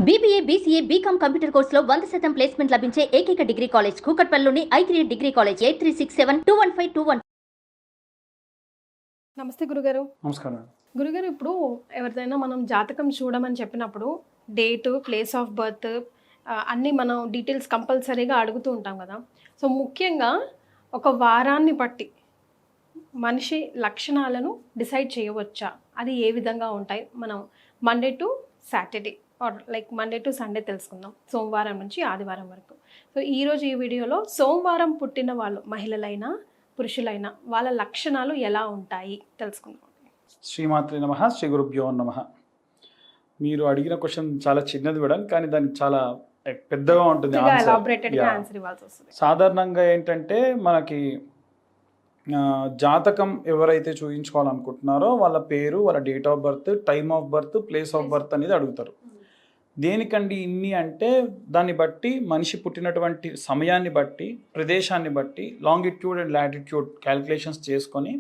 BBA, BCA, BCom computer కోర్సులో 100% placement లభించే ఏకైక డిగ్రీ కాలేజ్ కూకట్పల్లిలోని i3 డిగ్రీ కాలేజ్ 8367215215. నమస్తే గురుగారు. నమస్కారం. గురుగారు, ఇప్పుడు ఎవరిదైనా మనం జాతకం చూడమని చెప్పినప్పుడు డేటు, ప్లేస్ ఆఫ్ బర్త్ అన్నీ మనం డీటెయిల్స్ కంపల్సరీగా అడుగుతూ ఉంటాం కదా. సో ముఖ్యంగా ఒక వారాన్ని బట్టి మనిషి లక్షణాలను డిసైడ్ చేయవచ్చా? అది ఏ విధంగా ఉంటాయి? మనం Monday to Saturday or like Monday to Sunday తెలుసుకుందాం, సోమవారం నుంచి ఆదివారం వరకు. సో ఈరోజు ఈ వీడియోలో సోమవారం పుట్టిన వాళ్ళు, మహిళలైనా పురుషులైనా, వాళ్ళ లక్షణాలు ఎలా ఉంటాయి తెలుసుకుందాం. శ్రీమాత్రే నమః, శ్రీ గురుభ్యో నమః. మీరు అడిగిన క్వశ్చన్ చాలా చిన్నది మేడం, కానీ దానికి చాలా పెద్దగా ఉంటుంది. ఆన్సర్ ఇవ్వాల్సి వస్తుంది. సాధారణంగా ఏంటంటే మనకి జాతకం ఎవరైతే చూపించుకోవాలనుకుంటున్నారో వాళ్ళ పేరు, వాళ్ళ date of birth, time of birth, place of birth అనేది అడుగుతారు. దేనికండి ఇన్ని అంటే దాన్ని బట్టి, మనిషి పుట్టినటువంటి సమయాన్ని బట్టి, ప్రదేశాన్ని బట్టి లాంగిట్యూడ్ అండ్ లాటిట్యూడ్ క్యాలిక్యులేషన్స్ చేసుకొని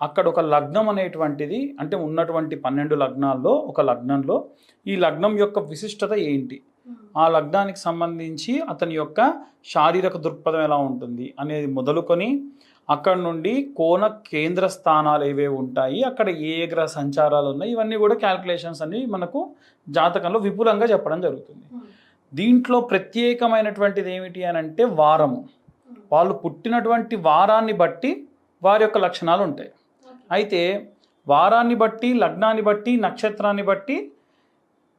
అక్కడ ఒక లగ్నం అనేటువంటిది, అంటే ఉన్నటువంటి 12 లగ్నాల్లో ఒక లగ్నంలో ఈ లగ్నం యొక్క విశిష్టత ఏంటి, ఆ లగ్నానికి సంబంధించి అతని యొక్క శారీరక దృక్పథం ఎలా ఉంటుంది అనేది మొదలుకొని అక్కడ నుండి కోణ కేంద్ర స్థానాలు ఏవేవి ఉంటాయి, అక్కడ ఏ గ్రహ సంచారాలు ఉన్నాయి, ఇవన్నీ కూడా క్యాల్కులేషన్స్ అన్ని మనకు జాతకంలో విపులంగా చెప్పడం జరుగుతుంది. దీంట్లో ప్రత్యేకమైనటువంటిది ఏమిటి అని అంటే వారము. వాళ్ళు పుట్టినటువంటి వారాన్ని బట్టి వారి యొక్క లక్షణాలు ఉంటాయి. అయితే వారాన్ని బట్టి, లగ్నాన్ని బట్టి, నక్షత్రాన్ని బట్టి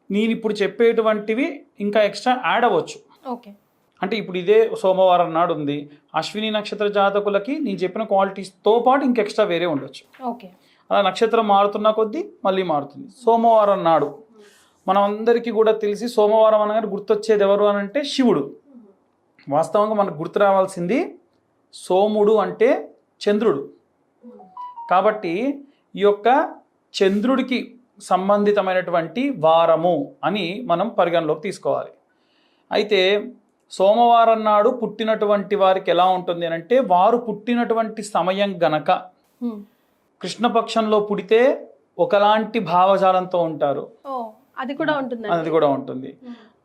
నేను ఇప్పుడు చెప్పేటువంటివి ఇంకా ఎక్స్ట్రా యాడ్ అవ్వచ్చు. ఓకే, అంటే ఇప్పుడు ఇదే సోమవారం నాడు ఉంది, అశ్విని నక్షత్ర జాతకులకి నేను చెప్పిన క్వాలిటీస్తో పాటు ఇంక ఎక్స్ట్రా వేరే ఉండొచ్చు. ఓకే, అలా నక్షత్రం మారుతున్న కొద్దీ మళ్ళీ మారుతుంది. సోమవారం నాడు మనం అందరికీ కూడా తెలిసి సోమవారం అనగానే గుర్తొచ్చేది ఎవరు అని అంటే శివుడు. వాస్తవంగా మనకు గుర్తు రావాల్సింది సోముడు అంటే చంద్రుడు. కాబట్టి ఈ యొక్క చంద్రుడికి సంబంధితమైనటువంటి వారము అని మనం పరిగణలోకి తీసుకోవాలి. అయితే సోమవారం నాడు పుట్టినటువంటి వారికి ఎలా ఉంటుంది అని అంటే, వారు పుట్టినటువంటి సమయం గనక కృష్ణపక్షంలో పుడితే ఒకలాంటి భావజాలంతో ఉంటారు, అది కూడా ఉంటుంది.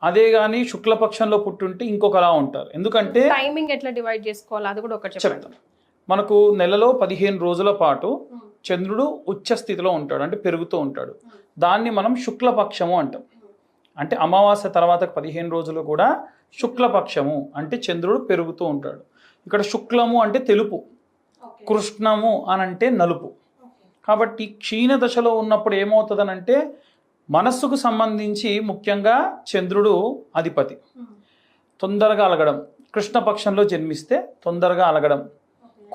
అదే గాని శుక్లపక్షంలో పుట్టుంటే ఇంకొకలా ఉంటారు. ఎందుకంటే టైమింగ్ ఎట్లా డివైడ్ చేసుకోవాలి అది కూడా ఒకటి చెప్తాను. మనకు నెలలో 15 రోజుల పాటు చంద్రుడు ఉచ్చ స్థితిలో ఉంటాడు, అంటే పెరుగుతూ ఉంటాడు. దాన్ని మనం శుక్లపక్షము అంటాం. అంటే అమావాస్య తర్వాత 15 రోజులు కూడా శుక్లపక్షము, అంటే చంద్రుడు పెరుగుతూ ఉంటాడు. ఇక్కడ శుక్లము అంటే తెలుపు, కృష్ణము అని అంటే నలుపు. కాబట్టి క్షీణ దశలో ఉన్నప్పుడు ఏమవుతుందనంటే మనస్సుకు సంబంధించి ముఖ్యంగా చంద్రుడు అధిపతి. తొందరగా అలగడం, కృష్ణపక్షంలో జన్మిస్తే తొందరగా అలగడం,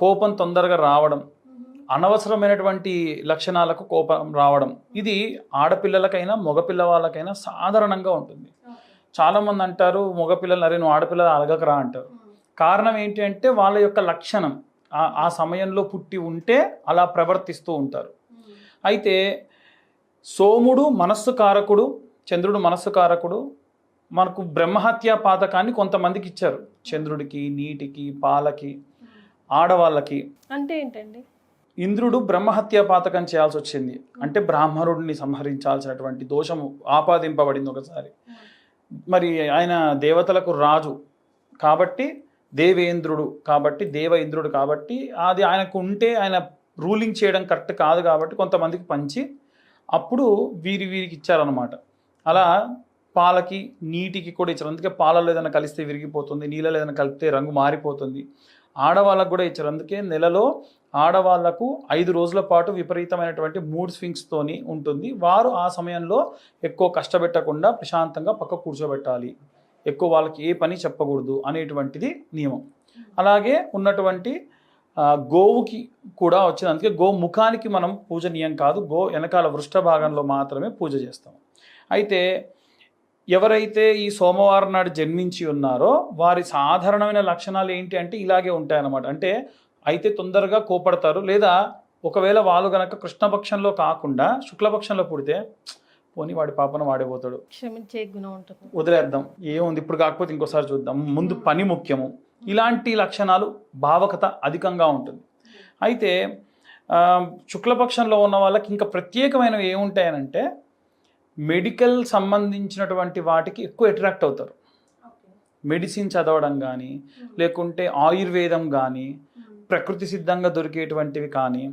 కోపం తొందరగా రావడం, అనవసరమైనటువంటి లక్షణాలకు కోపం రావడం, ఇది ఆడపిల్లలకైనా మగపిల్లవాళ్ళకైనా సాధారణంగా ఉంటుంది. చాలామంది అంటారు మగపిల్లలు, అరే నువ్వు ఆడపిల్లలు అలగకరా అంటారు. కారణం ఏంటి అంటే వాళ్ళ యొక్క లక్షణం ఆ సమయంలో పుట్టి ఉంటే అలా ప్రవర్తిస్తూ ఉంటారు. అయితే సోముడు మనస్సు కారకుడు, చంద్రుడు మనస్సు కారకుడు. మనకు బ్రహ్మహత్యా పాతకాన్ని కొంతమందికి ఇచ్చారు, చంద్రుడికి, నీటికి, పాలకి, ఆడవాళ్ళకి. అంటే ఏంటండి? ఇంద్రుడు బ్రహ్మహత్యా పాతకం చేయాల్సి వచ్చింది. అంటే బ్రాహ్మణుడిని సంహరించాల్సినటువంటి దోషము ఆపాదింపబడింది ఒకసారి. మరి ఆయన దేవతలకు రాజు కాబట్టి, దేవేంద్రుడు కాబట్టి, దేవ ఇంద్రుడు కాబట్టి, అది ఆయనకు ఉంటే ఆయన రూలింగ్ చేయడం కరెక్ట్ కాదు కాబట్టి కొంతమందికి పంచి అప్పుడు వీరికి ఇచ్చారనమాట. అలా పాలకి, నీటికి కూడా ఇచ్చారు. అందుకే పాలలో ఏదైనా కలిస్తే విరిగిపోతుంది, నీళ్ళలో ఏదైనా కలిపితే రంగు మారిపోతుంది. ఆడవాళ్ళకు కూడా ఇచ్చారు. అందుకే నెలలో ఆడవాళ్లకు 5 రోజుల పాటు విపరీతమైనటువంటి మూడ్ స్వింగ్స్తోని ఉంటుంది. వారు ఆ సమయంలో ఎక్కువ కష్టపెట్టకుండా ప్రశాంతంగా పక్క కూర్చోబెట్టాలి, ఎక్కువ వాళ్ళకి ఏ పని చెప్పకూడదు అనేటువంటిది నియమం. అలాగే ఉన్నటువంటి గోవుకి కూడా వచ్చింది. అందుకే గో ముఖానికి మనం పూజనీయం కాదు, గో వెనకాల వృష్ఠ భాగంలో మాత్రమే పూజ చేస్తాం. అయితే ఎవరైతే ఈ సోమవారం నాడు జన్మించి ఉన్నారో వారి సాధారణమైన లక్షణాలు ఏంటి అంటే ఇలాగే ఉంటాయన్నమాట. అంటే అయితే తొందరగా కోపడతారు, లేదా ఒకవేళ వాళ్ళు గనక కృష్ణపక్షంలో కాకుండా శుక్లపక్షంలో పుడితే పోనీ వాడి పాపన వాడిపోతాడు, క్షమించే గుణం ఉంటుంది, వదిలేద్దాం, ఏముంది ఇప్పుడు కాకపోతే ఇంకోసారి చూద్దాం, ముందు పని ముఖ్యము. ఇలాంటి లక్షణాలు, భావకత అధికంగా ఉంటుంది. అయితే శుక్లపక్షంలో ఉన్న వాళ్ళకి ఇంకా ప్రత్యేకమైనవి ఏముంటాయనంటే మెడికల్ సంబంధించినటువంటి వాటికి ఎక్కువ అట్రాక్ట్ అవుతారు. మెడిసిన్ చదవడం కానీ, లేకుంటే ఆయుర్వేదం కానీ, ప్రకృతి సిద్ధంగా దొరికేటువంటివి కానీ,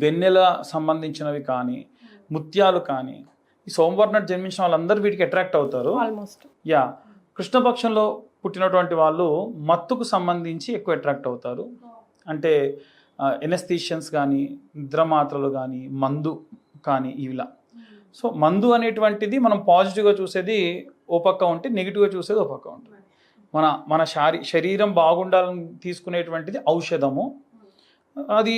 వెన్నెల సంబంధించినవి కానీ, ముత్యాలు కానీ, ఈ సోమవారం జన్మించిన వాళ్ళందరూ వీటికి అట్రాక్ట్ అవుతారు. ఆల్మోస్ట్ యా, కృష్ణపక్షంలో పుట్టినటువంటి వాళ్ళు మత్తుకు సంబంధించి ఎక్కువ అట్రాక్ట్ అవుతారు. అంటే ఎనస్థీషియన్స్ కానీ, నిద్రమాత్రలు కానీ, మందు కానీ ఇలా. సో మందు అనేటువంటిది మనం పాజిటివ్గా చూసేది ఓ పక్క ఉంటే, నెగిటివ్గా చూసేది ఓ పక్క ఉంటుంది. మన శరీరం బాగుండాలని తీసుకునేటువంటిది ఔషధము, అది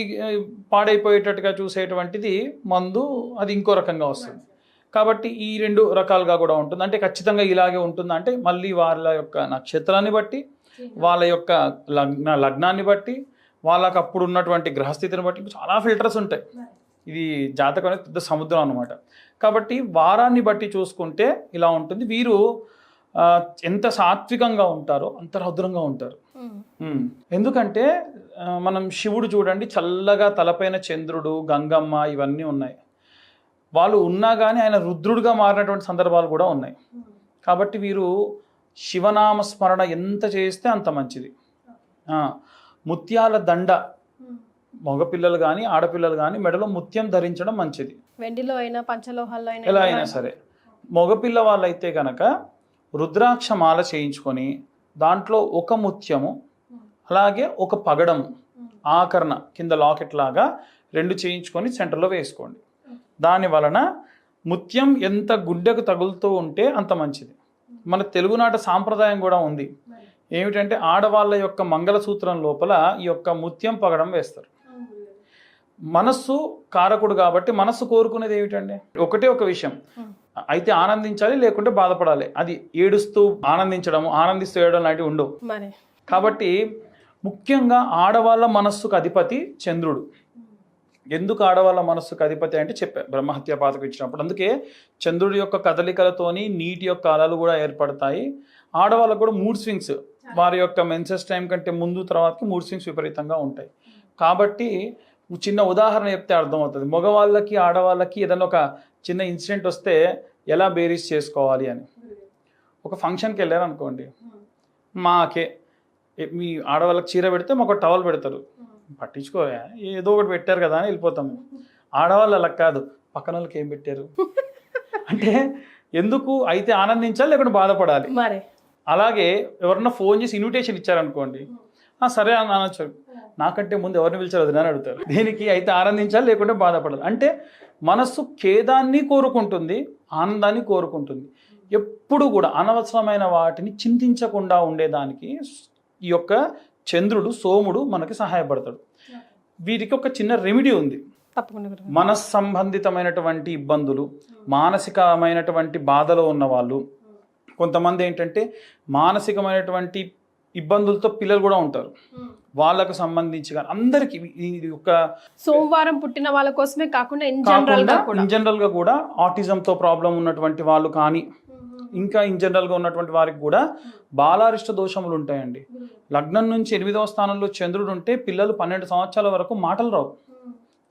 పాడైపోయేటట్టుగా చూసేటువంటిది మందు, అది ఇంకో రకంగా వస్తుంది. కాబట్టి ఈ 2 రకాలుగా కూడా ఉంటుంది. అంటే ఖచ్చితంగా ఇలాగే ఉంటుందా అంటే మళ్ళీ వాళ్ళ యొక్క నక్షత్రాన్ని బట్టి, వాళ్ళ యొక్క లగ్నాన్ని బట్టి, వాళ్ళకి అప్పుడు ఉన్నటువంటి గ్రహస్థితిని బట్టి చాలా ఫిల్టర్స్ ఉంటాయి. ఇది జాతకం అనేది పెద్ద సముద్రం అన్నమాట. కాబట్టి వారాన్ని బట్టి చూసుకుంటే ఇలా ఉంటుంది. వీరు ఎంత సాత్వికంగా ఉంటారో అంత రౌద్రంగా ఉంటారు. ఎందుకంటే మనం శివుడు చూడండి, చల్లగా తలపైన చంద్రుడు, గంగమ్మ ఇవన్నీ ఉన్నాయి. వాళ్ళు ఉన్నా కానీ ఆయన రుద్రుడిగా మారినటువంటి సందర్భాలు కూడా ఉన్నాయి. కాబట్టి వీరు శివనామ స్మరణ ఎంత చేస్తే అంత మంచిది. ముత్యాల దండ మగపిల్లలు కానీ ఆడపిల్లలు కానీ మెడలో ముత్యం ధరించడం మంచిది. వెండిలో అయినా పంచలోహాల్లో అయినా ఎలా అయినా సరే. మగపిల్ల వాళ్ళైతే కనుక రుద్రాక్ష మాల చేయించుకొని దాంట్లో ఒక ముత్యము అలాగే ఒక పగడము ఆకరణ కింద లాకెట్ లాగా 2 చేయించుకొని సెంటర్లో వేసుకోండి. దాని వలన ముత్యం ఎంత గుడ్డకు తగులుతూ ఉంటే అంత మంచిది. మన తెలుగునాట సాంప్రదాయం కూడా ఉంది. ఏమిటంటే ఆడవాళ్ళ యొక్క మంగళసూత్రం లోపల ఈ యొక్క ముత్యం పగడం వేస్తారు. మనస్సు కారకుడు కాబట్టి మనస్సు కోరుకునేది ఏమిటండి, ఒకటే ఒక విషయం, అయితే ఆనందించాలి లేకుంటే బాధపడాలి. అది ఏడుస్తూ ఆనందించడం, ఆనందిస్తూ ఏడడం లాంటివి ఉండవు. కాబట్టి ముఖ్యంగా ఆడవాళ్ళ మనస్సుకు అధిపతి చంద్రుడు. ఎందుకు ఆడవాళ్ళ మనస్సుకు అధిపతి అంటే చెప్పారు బ్రహ్మహత్య పాతకం ఇచ్చినప్పుడు. అందుకే చంద్రుడి యొక్క కదలికలతోని నీటి యొక్క అలలు కూడా ఏర్పడతాయి. ఆడవాళ్ళకు కూడా మూడ్ స్వింగ్స్, వారి యొక్క మెన్సెస్ టైం కంటే ముందు తర్వాతకి మూడ్ స్వింగ్స్ విపరీతంగా ఉంటాయి. కాబట్టి చిన్న ఉదాహరణ చెప్తే అర్థమవుతుంది. మగవాళ్ళకి ఆడవాళ్ళకి ఏదైనా ఒక చిన్న ఇన్సిడెంట్ వస్తే ఎలా బేరీస్ చేసుకోవాలి అని. ఒక ఫంక్షన్కి వెళ్ళారు అనుకోండి, మాకే మీ ఆడవాళ్ళకి చీర పెడితే మాకు టవల్ పెడతారు, పట్టించుకోరా ఏదో ఒకటి పెట్టారు కదా అని వెళ్ళిపోతాము. ఆడవాళ్ళు అలా కాదు, పక్కన వాళ్ళకి ఏం పెట్టారు అంటే ఎందుకు, అయితే ఆనందించాలి లేకుంటే బాధపడాలి. అలాగే ఎవరన్నా ఫోన్ చేసి ఇన్విటేషన్ ఇచ్చారనుకోండి, సరే అని అనొచ్చు, నాకంటే ముందు ఎవరిని పిలిచారు వదిన అని అడుగుతారు. దీనికి అయితే ఆనందించాలి లేకుంటే బాధపడాలి. అంటే మనస్సు ఖేదాన్ని కోరుకుంటుంది, ఆనందాన్ని కోరుకుంటుంది. ఎప్పుడు కూడా అనవసరమైన వాటిని చింతించకుండా ఉండేదానికి ఈ యొక్క చంద్రుడు, సోముడు మనకి సహాయపడతాడు. వీరికి ఒక చిన్న రెమెడీ ఉంది. మనస్సంబంధితమైనటువంటి ఇబ్బందులు, మానసికమైనటువంటి బాధలో ఉన్న వాళ్ళు, కొంతమంది ఏంటంటే మానసికమైనటువంటి ఇబ్బందులతో పిల్లలు కూడా ఉంటారు, వాళ్ళకు సంబంధించి అందరికి ఇది ఒక సోమవారం పుట్టిన వాళ్ళ కోసమే కాకుండా ఇన్ జనరల్ గా కూడా ఆటిజంతో ప్రాబ్లం ఉన్నటువంటి వాళ్ళు కానీ, ఇంకా ఇన్ జనరల్గా ఉన్నటువంటి వారికి కూడా బాలారిష్ట దోషములు ఉంటాయండి. లగ్నం నుంచి 8వ స్థానంలో చంద్రుడు ఉంటే పిల్లలు 12 సంవత్సరాల వరకు మాటలు రావు,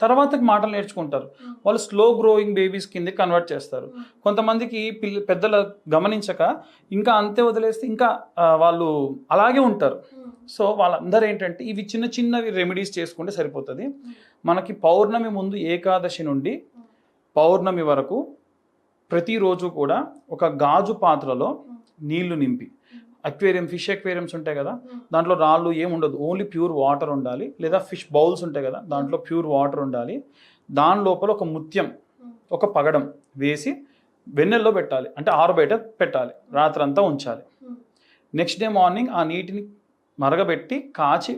తర్వాత మాటలు నేర్చుకుంటారు. వాళ్ళు స్లో గ్రోయింగ్ బేబీస్ కింద కన్వర్ట్ చేస్తారు. కొంతమందికి పెద్దలు గమనించక ఇంకా అంతే వదిలేస్తే ఇంకా వాళ్ళు అలాగే ఉంటారు. సో వాళ్ళందరూ ఏంటంటే ఇవి చిన్న చిన్నవి రెమెడీస్ చేసుకుంటే సరిపోతుంది. మనకి పౌర్ణమి ముందు ఏకాదశి నుండి పౌర్ణమి వరకు ప్రతిరోజు కూడా ఒక గాజు పాత్రలో నీళ్లు నింపి, అక్వేరియం, ఫిష్ అక్వేరియంస్ ఉంటాయి కదా, దాంట్లో రాళ్ళు ఏముండదు, ఓన్లీ ప్యూర్ వాటర్ ఉండాలి. లేదా ఫిష్ బౌల్స్ ఉంటాయి కదా, దాంట్లో ప్యూర్ వాటర్ ఉండాలి. దాని లోపల ఒక ముత్యం, ఒక పగడం వేసి వెన్నెల్లో పెట్టాలి, అంటే ఆరుబయట పెట్టాలి, రాత్రంతా ఉంచాలి. నెక్స్ట్ డే మార్నింగ్ ఆ నీటిని మరగబెట్టి కాచి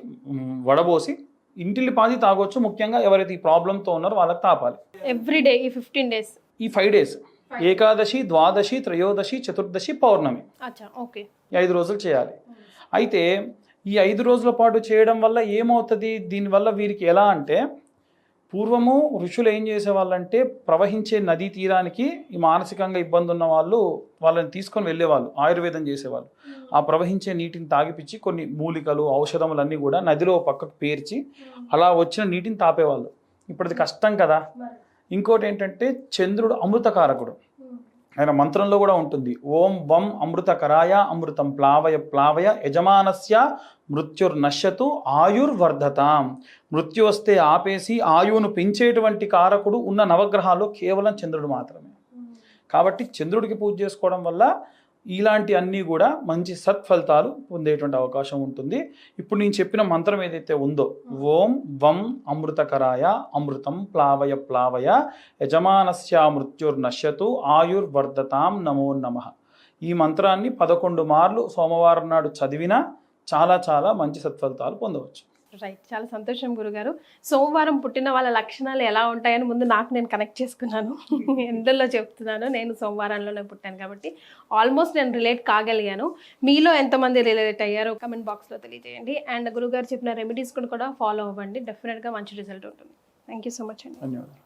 వడబోసి ఇంటిల్లి పాది తాగొచ్చు. ముఖ్యంగా ఎవరైతే ఈ ప్రాబ్లంతో ఉన్నారో వాళ్ళకి తాపాలి ఎవ్రీడే ఈ 15 days, ఈ 5 days, ఏకాదశి, ద్వాదశి, త్రయోదశి, చతుర్దశి, పౌర్ణమి, ఈ 5 రోజులు చేయాలి. అయితే ఈ 5 రోజుల పాటు చేయడం వల్ల ఏమవుతుంది, దీనివల్ల వీరికి ఎలా అంటే, పూర్వము ఋషులు ఏం చేసేవాళ్ళంటే ప్రవహించే నదీ తీరానికి ఈ మానసికంగా ఇబ్బంది ఉన్న వాళ్ళు వాళ్ళని తీసుకొని వెళ్ళేవాళ్ళు, ఆయుర్వేదం చేసేవాళ్ళు. ఆ ప్రవహించే నీటిని తాగిపించి కొన్ని మూలికలు, ఔషధములన్నీ కూడా నదిలో పక్కకు పేర్చి అలా వచ్చిన నీటిని తాపేవాళ్ళు. ఇప్పుడు అది కష్టం కదా. ఇంకోటి ఏంటంటే చంద్రుడు అమృతకారకుడు, ఆయన మంత్రంలో కూడా ఉంటుంది, ఓం వం అమృతకరాయ అమృతం ప్లావయ ప్లావయ యజమానస్య మృత్యుర్నశ్యతు ఆయుర్వర్ధతాం. మృత్యు వస్తే ఆపేసి ఆయువును పెంచేటువంటి కారకుడు ఉన్న నవగ్రహాల్లో కేవలం చంద్రుడు మాత్రమే. కాబట్టి చంద్రుడికి పూజ చేసుకోవడం వల్ల ఇలాంటి అన్నీ కూడా మంచి సత్ఫలితాలు పొందేటువంటి అవకాశం ఉంటుంది. ఇప్పుడు నేను చెప్పిన మంత్రం ఏదైతే ఉందో, ఓం వం అమృతకరాయ అమృతం ప్లావయ ప్లావయ యజమానస్య మృత్యుర్నశ్యతు ఆయుర్వర్ధతాం నమో నమః, ఈ మంత్రాన్ని 11 మార్లు సోమవారం నాడు చదివినా చాలా చాలా మంచి సత్ఫలితాలు పొందవచ్చు. రైట్, చాలా సంతోషం గురుగారు. సోమవారం పుట్టిన వాళ్ళ లక్షణాలు ఎలా ఉంటాయని ముందు నాకు నేను కనెక్ట్ చేసుకున్నాను. ఎందులో చెప్తున్నాను, నేను సోమవారంలోనే పుట్టాను కాబట్టి ఆల్మోస్ట్ నేను రిలేట్ కాగలిగాను. మీలో ఎంతమంది రిలేట్ అయ్యారో కమెంట్ బాక్స్లో తెలియజేయండి. అండ్ గురుగారు చెప్పిన రెమెడీస్ కూడా ఫాలో అవ్వండి, డెఫినెట్గా మంచి రిజల్ట్ ఉంటుంది. థ్యాంక్ యూ సో మచ్ అండి. ధన్యవాదాలు.